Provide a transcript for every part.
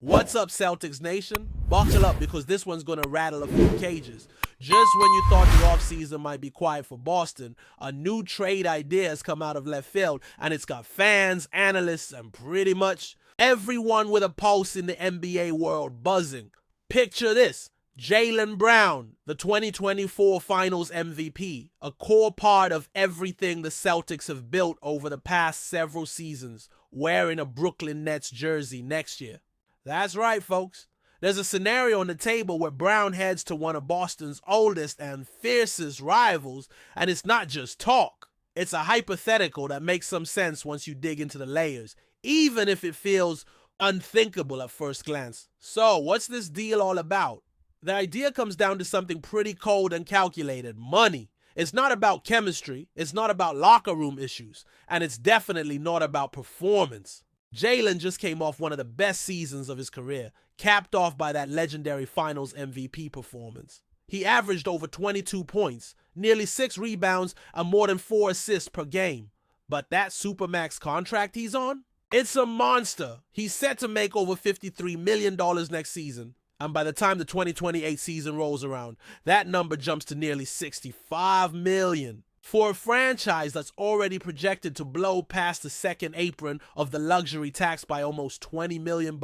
What's up, Celtics Nation? Buckle up because this one's going to rattle a few cages. Just when you thought the offseason might be quiet for Boston, a new trade idea has come out of left field, and it's got fans, analysts, and pretty much everyone with a pulse in the NBA world buzzing. Picture this. Jaylen Brown, the 2024 Finals MVP, a core part of everything the Celtics have built over the past several seasons, wearing a Brooklyn Nets jersey next year. That's right, folks. There's a scenario on the table where Brown heads to one of Boston's oldest and fiercest rivals, and it's not just talk. It's a hypothetical that makes some sense once you dig into the layers, even if it feels unthinkable at first glance. So, what's this deal all about? The idea comes down to something pretty cold and calculated: money. It's not about chemistry, it's not about locker room issues, and it's definitely not about performance. Jaylen just came off one of the best seasons of his career, capped off by that legendary Finals MVP performance. He averaged over 22 points, nearly 6 rebounds, and more than 4 assists per game. But that Supermax contract he's on? It's a monster. He's set to make over $53 million next season. And by the time the 2028 season rolls around, that number jumps to nearly $65 million. For a franchise that's already projected to blow past the second apron of the luxury tax by almost $20 million,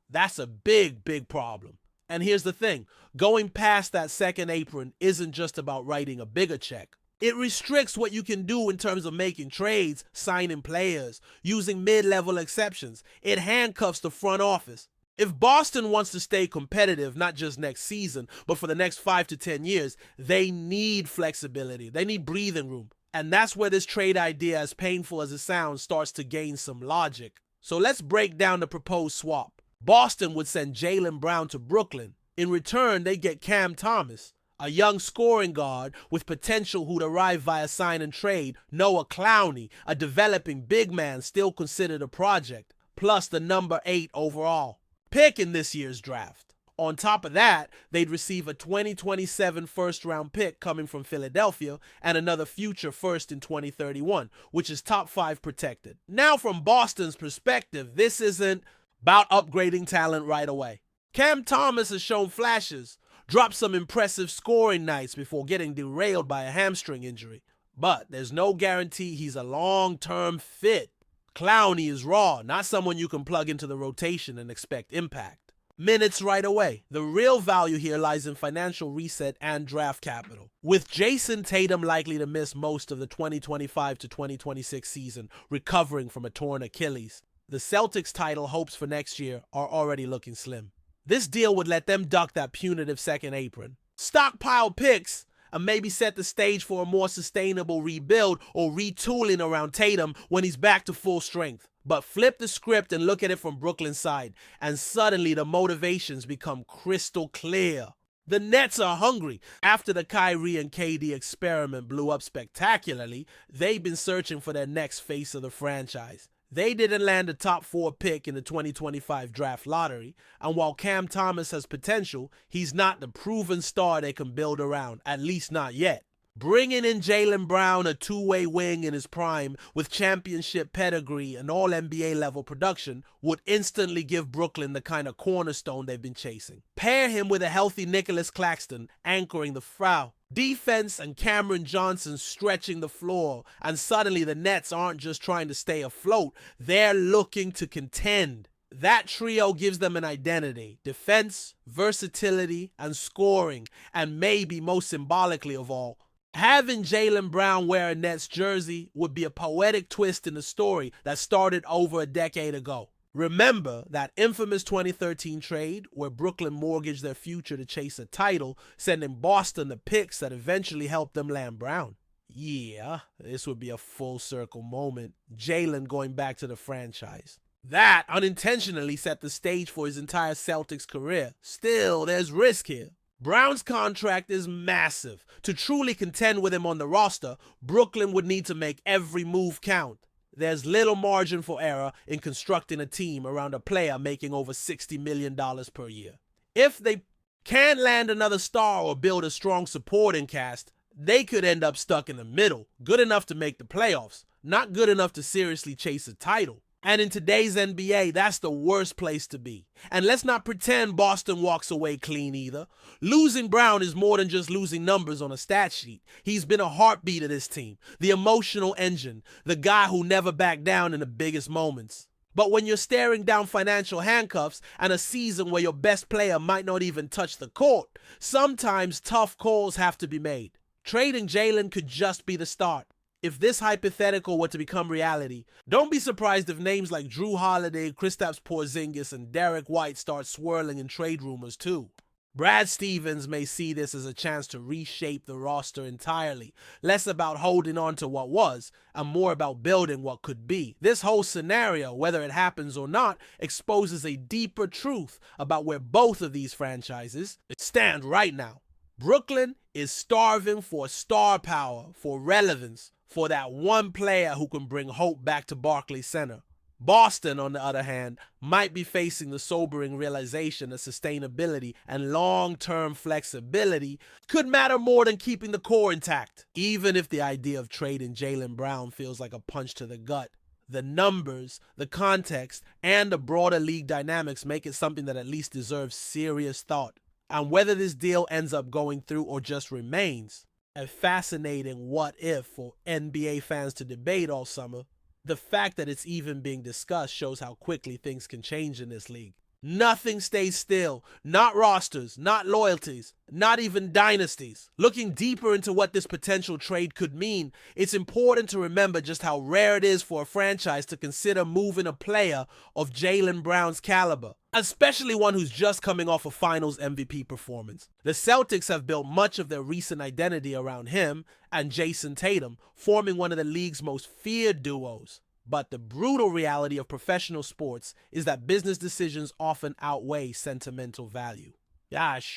that's a big problem. And here's the thing, going past that second apron isn't just about writing a bigger check. It restricts what you can do in terms of making trades, signing players, using mid-level exceptions. It handcuffs the front office. If Boston wants to stay competitive, not just next season, but for the next 5 to 10 years, they need flexibility. They need breathing room. And that's where this trade idea, as painful as it sounds, starts to gain some logic. So let's break down the proposed swap. Boston would send Jaylen Brown to Brooklyn. In return, they get Cam Thomas, a young scoring guard with potential who'd arrive via sign and trade, Noah Clowney, a developing big man still considered a project, plus the number 8 overall pick in this year's draft. On top of that, they'd receive a 2027 first-round pick coming from Philadelphia and another future first in 2031, which is top 5 protected. Now, from Boston's perspective, this isn't about upgrading talent right away. Cam Thomas has shown flashes, dropped some impressive scoring nights before getting derailed by a hamstring injury. But there's no guarantee he's a long-term fit. Clowney is raw, not someone you can plug into the rotation and expect impact. Minutes right away. The real value here lies in financial reset and draft capital. With Jason Tatum likely to miss most of the 2025 to 2026 season, recovering from a torn Achilles, the Celtics title hopes for next year are already looking slim. This deal would let them duck that punitive second apron, stockpile picks, and maybe set the stage for a more sustainable rebuild or retooling around Tatum when he's back to full strength. But flip the script and look at it from Brooklyn's side, and suddenly the motivations become crystal clear. The Nets are hungry. After the Kyrie and KD experiment blew up spectacularly, they've been searching for their next face of the franchise. They didn't land a top 4 pick in the 2025 draft lottery, and while Cam Thomas has potential, he's not the proven star they can build around, at least not yet. Bringing in Jaylen Brown, a two-way wing in his prime, with championship pedigree and all-NBA level production, would instantly give Brooklyn the kind of cornerstone they've been chasing. Pair him with a healthy Nicholas Claxton anchoring the foul, defense, and Cameron Johnson stretching the floor, and suddenly the Nets aren't just trying to stay afloat, they're looking to contend. That trio gives them an identity: defense, versatility, and scoring, and maybe most symbolically of all, having Jaylen Brown wear a Nets jersey would be a poetic twist in the story that started over a decade ago. Remember that infamous 2013 trade where Brooklyn mortgaged their future to chase a title, sending Boston the picks that eventually helped them land Brown? Yeah, this would be a full circle moment. Jaylen going back to the franchise. That unintentionally set the stage for his entire Celtics career. Still, there's risk here. Brown's contract is massive. To truly contend with him on the roster, Brooklyn would need to make every move count. There's little margin for error in constructing a team around a player making over $60 million per year. If they can't land another star or build a strong supporting cast, they could end up stuck in the middle, good enough to make the playoffs, not good enough to seriously chase a title. And in today's NBA, that's the worst place to be. And let's not pretend Boston walks away clean either. Losing Brown is more than just losing numbers on a stat sheet. He's been a heartbeat of this team, the emotional engine, the guy who never backed down in the biggest moments. But when you're staring down financial handcuffs and a season where your best player might not even touch the court, sometimes tough calls have to be made. Trading Jalen could just be the start. If this hypothetical were to become reality, don't be surprised if names like Drew Holiday, Kristaps Porzingis, and Derek White start swirling in trade rumors too. Brad Stevens may see this as a chance to reshape the roster entirely, less about holding on to what was, and more about building what could be. This whole scenario, whether it happens or not, exposes a deeper truth about where both of these franchises stand right now. Brooklyn is starving for star power, for relevance, for that one player who can bring hope back to Barclays Center. Boston, on the other hand, might be facing the sobering realization that sustainability and long-term flexibility could matter more than keeping the core intact. Even if the idea of trading Jaylen Brown feels like a punch to the gut, the numbers, the context, and the broader league dynamics make it something that at least deserves serious thought. And whether this deal ends up going through or just remains, a fascinating what if for NBA fans to debate all summer, the fact that it's even being discussed shows how quickly things can change in this league. Nothing stays still. Not rosters, not loyalties, not even dynasties. Looking deeper into what this potential trade could mean, it's important to remember just how rare it is for a franchise to consider moving a player of Jaylen Brown's caliber, especially one who's just coming off a Finals MVP performance. The Celtics have built much of their recent identity around him and Jason Tatum, forming one of the league's most feared duos. But the brutal reality of professional sports is that business decisions often outweigh sentimental value.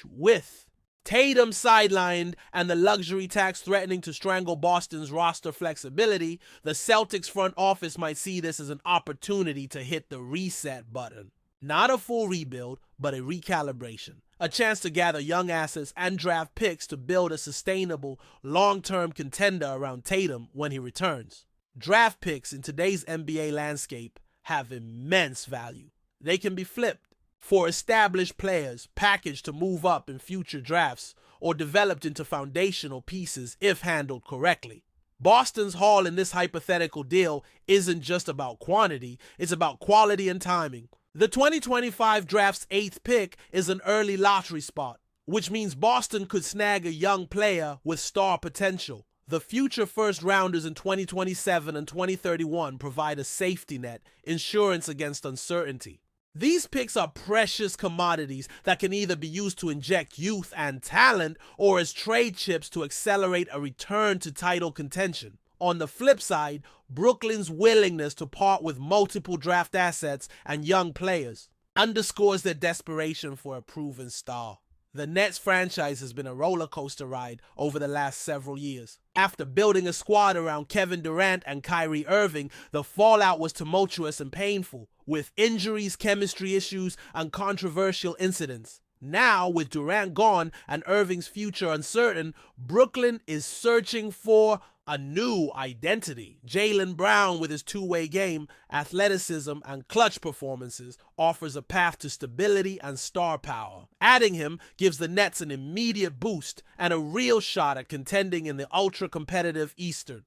With Tatum sidelined and the luxury tax threatening to strangle Boston's roster flexibility, the Celtics front office might see this as an opportunity to hit the reset button. Not a full rebuild, but a recalibration. A chance to gather young assets and draft picks to build a sustainable, long-term contender around Tatum when he returns. Draft picks in today's NBA landscape have immense value. They can be flipped for established players, packaged to move up in future drafts, or developed into foundational pieces if handled correctly. Boston's haul in this hypothetical deal isn't just about quantity, it's about quality and timing. The 2025 draft's 8th pick is an early lottery spot, which means Boston could snag a young player with star potential. The future first-rounders in 2027 and 2031 provide a safety net, insurance against uncertainty. These picks are precious commodities that can either be used to inject youth and talent or as trade chips to accelerate a return to title contention. On the flip side, Brooklyn's willingness to part with multiple draft assets and young players underscores their desperation for a proven star. The Nets franchise has been a roller coaster ride over the last several years. After building a squad around Kevin Durant and Kyrie Irving, the fallout was tumultuous and painful, with injuries, chemistry issues, and controversial incidents. Now, with Durant gone and Irving's future uncertain, Brooklyn is searching for a new identity. Jaylen Brown, with his two-way game, athleticism, and clutch performances, offers a path to stability and star power. Adding him gives the Nets an immediate boost and a real shot at contending in the ultra-competitive Eastern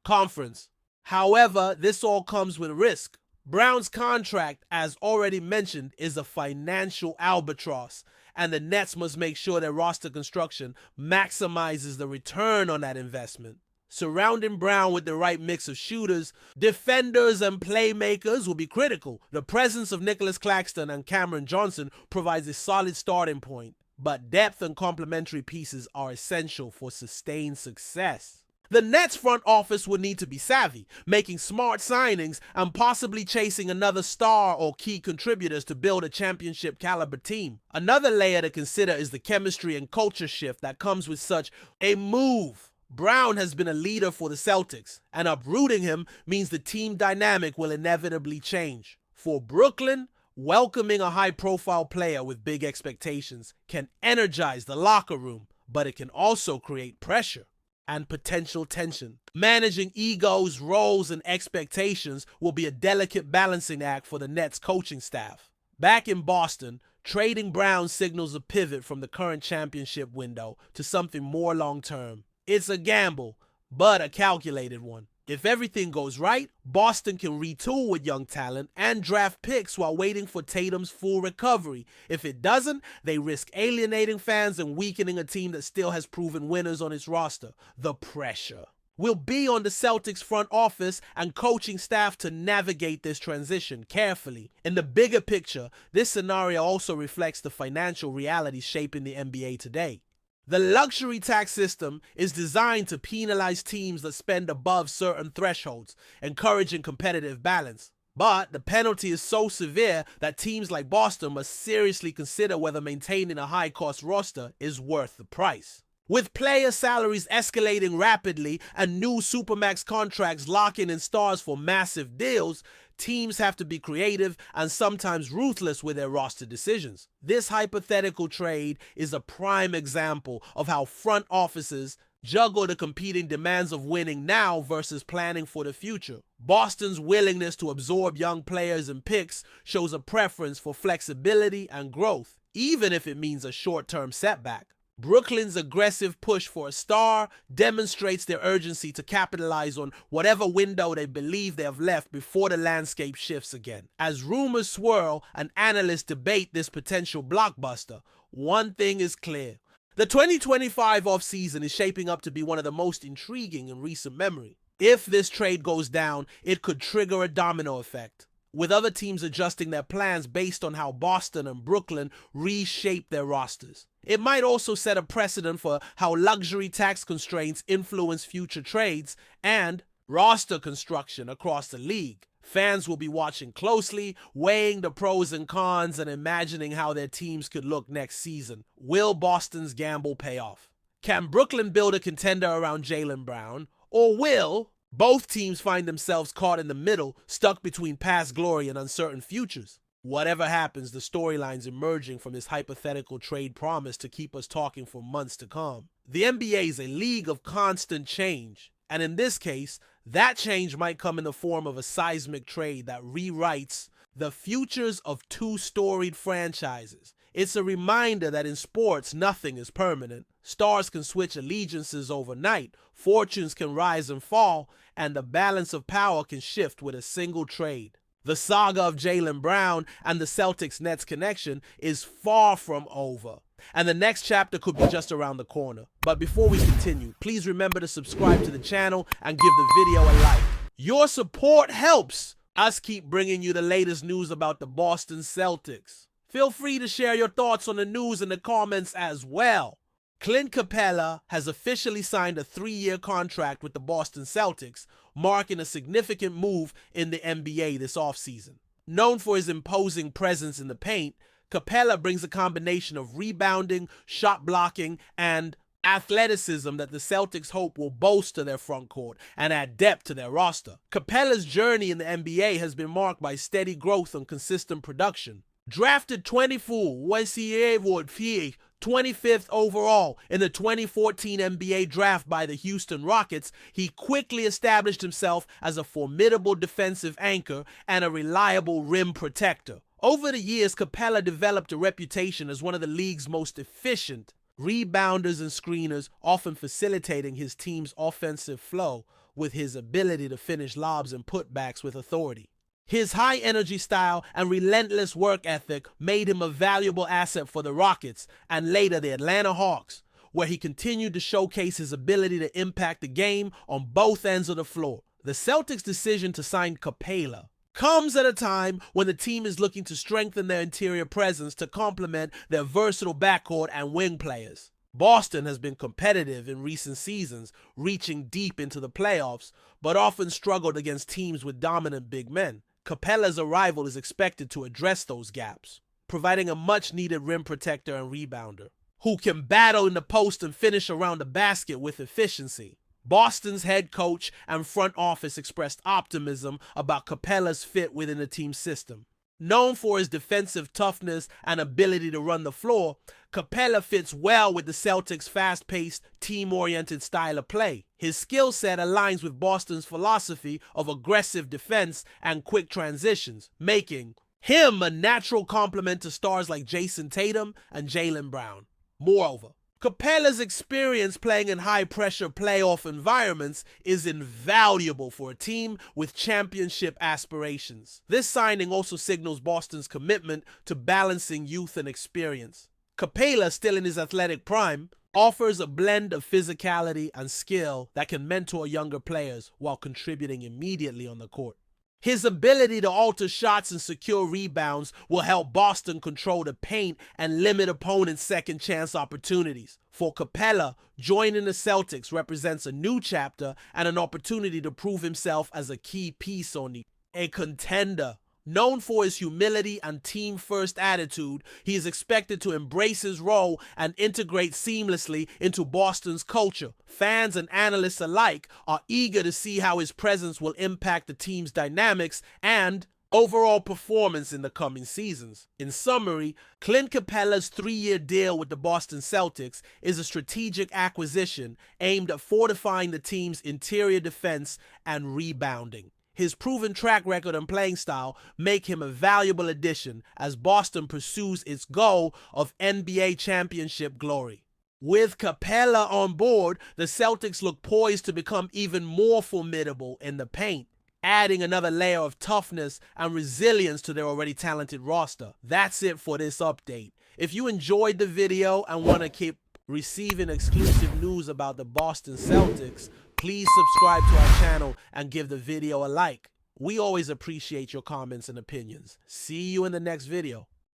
Conference. However, this all comes with risk. Brown's contract, as already mentioned, is a financial albatross, and the Nets must make sure their roster construction maximizes the return on that investment. Surrounding Brown with the right mix of shooters, defenders, and playmakers will be critical. The presence of Nicholas Claxton and Cameron Johnson provides a solid starting point, but depth and complementary pieces are essential for sustained success. The Nets front office would need to be savvy, making smart signings and possibly chasing another star or key contributors to build a championship caliber team. Another layer to consider is the chemistry and culture shift that comes with such a move. Brown has been a leader for the Celtics, and uprooting him means the team dynamic will inevitably change. For Brooklyn, welcoming a high-profile player with big expectations can energize the locker room, but it can also create pressure. and potential tension. Managing egos, roles, and expectations will be a delicate balancing act for the Nets coaching staff. Back in Boston, trading Brown signals a pivot from the current championship window to something more long-term. It's a gamble, but a calculated one. If everything goes right, Boston can retool with young talent and draft picks while waiting for Tatum's full recovery. If it doesn't, they risk alienating fans and weakening a team that still has proven winners on its roster. The pressure will be on the Celtics front office and coaching staff to navigate this transition carefully. In the bigger picture, this scenario also reflects the financial realities shaping the NBA today. The luxury tax system is designed to penalize teams that spend above certain thresholds, encouraging competitive balance. But the penalty is so severe that teams like Boston must seriously consider whether maintaining a high-cost roster is worth the price. With player salaries escalating rapidly and new Supermax contracts locking in stars for massive deals, teams have to be creative and sometimes ruthless with their roster decisions. This hypothetical trade is a prime example of how front offices juggle the competing demands of winning now versus planning for the future. Boston's willingness to absorb young players and picks shows a preference for flexibility and growth, even if it means a short-term setback. Brooklyn's aggressive push for a star demonstrates their urgency to capitalize on whatever window they believe they have left before the landscape shifts again. As rumors swirl and analysts debate this potential blockbuster, one thing is clear. The 2025 offseason is shaping up to be one of the most intriguing in recent memory. If this trade goes down, it could trigger a domino effect, with other teams adjusting their plans based on how Boston and Brooklyn reshape their rosters. It might also set a precedent for how luxury tax constraints influence future trades and roster construction across the league. Fans will be watching closely, weighing the pros and cons and imagining how their teams could look next season. Will Boston's gamble pay off? Can Brooklyn build a contender around Jaylen Brown? Or will both teams find themselves caught in the middle, stuck between past glory and uncertain futures? Whatever happens, the storylines emerging from this hypothetical trade promise to keep us talking for months to come. The NBA is a league of constant change, and in this case, that change might come in the form of a seismic trade that rewrites the futures of two storied franchises. It's a reminder that in sports, nothing is permanent. Stars can switch allegiances overnight, fortunes can rise and fall, and the balance of power can shift with a single trade. The saga of Jaylen Brown and the Celtics-Nets connection is far from over, and the next chapter could be just around the corner. But before we continue, please remember to subscribe to the channel and give the video a like. Your support helps us keep bringing you the latest news about the Boston Celtics. Feel free to share your thoughts on the news in the comments as well. Clint Capela has officially signed a 3-year contract with the Boston Celtics, marking a significant move in the NBA this offseason. Known for his imposing presence in the paint, Capela brings a combination of rebounding, shot blocking, and athleticism that the Celtics hope will bolster their front court and add depth to their roster. Capela's journey in the NBA has been marked by steady growth and consistent production. Drafted 25th overall in the 2014 NBA draft by the Houston Rockets, he quickly established himself as a formidable defensive anchor and a reliable rim protector. Over the years, Capela developed a reputation as one of the league's most efficient rebounders and screeners, often facilitating his team's offensive flow with his ability to finish lobs and putbacks with authority. His high-energy style and relentless work ethic made him a valuable asset for the Rockets and later the Atlanta Hawks, where he continued to showcase his ability to impact the game on both ends of the floor. The Celtics' decision to sign Capela comes at a time when the team is looking to strengthen their interior presence to complement their versatile backcourt and wing players. Boston has been competitive in recent seasons, reaching deep into the playoffs, but often struggled against teams with dominant big men. Capela's arrival is expected to address those gaps, providing a much-needed rim protector and rebounder who can battle in the post and finish around the basket with efficiency. Boston's head coach and front office expressed optimism about Capela's fit within the team's system. Known for his defensive toughness and ability to run the floor, Capela fits well with the Celtics' fast-paced, team-oriented style of play. His skill set aligns with Boston's philosophy of aggressive defense and quick transitions, making him a natural complement to stars like Jason Tatum and Jaylen Brown. Moreover, Capela's experience playing in high-pressure playoff environments is invaluable for a team with championship aspirations. This signing also signals Boston's commitment to balancing youth and experience. Capela, still in his athletic prime, offers a blend of physicality and skill that can mentor younger players while contributing immediately on the court. His ability to alter shots and secure rebounds will help Boston control the paint and limit opponents' second chance opportunities. For Capela, joining the Celtics represents a new chapter and an opportunity to prove himself as a key piece on a contender. Known for his humility and team-first attitude, he is expected to embrace his role and integrate seamlessly into Boston's culture. Fans and analysts alike are eager to see how his presence will impact the team's dynamics and overall performance in the coming seasons. In summary, Clint Capela's 3-year deal with the Boston Celtics is a strategic acquisition aimed at fortifying the team's interior defense and rebounding. His proven track record and playing style make him a valuable addition as Boston pursues its goal of NBA championship glory. With Capela on board, the Celtics look poised to become even more formidable in the paint, adding another layer of toughness and resilience to their already talented roster. That's it for this update. If you enjoyed the video and want to keep receiving exclusive news about the Boston Celtics, please subscribe to our channel and give the video a like. We always appreciate your comments and opinions. See you in the next video.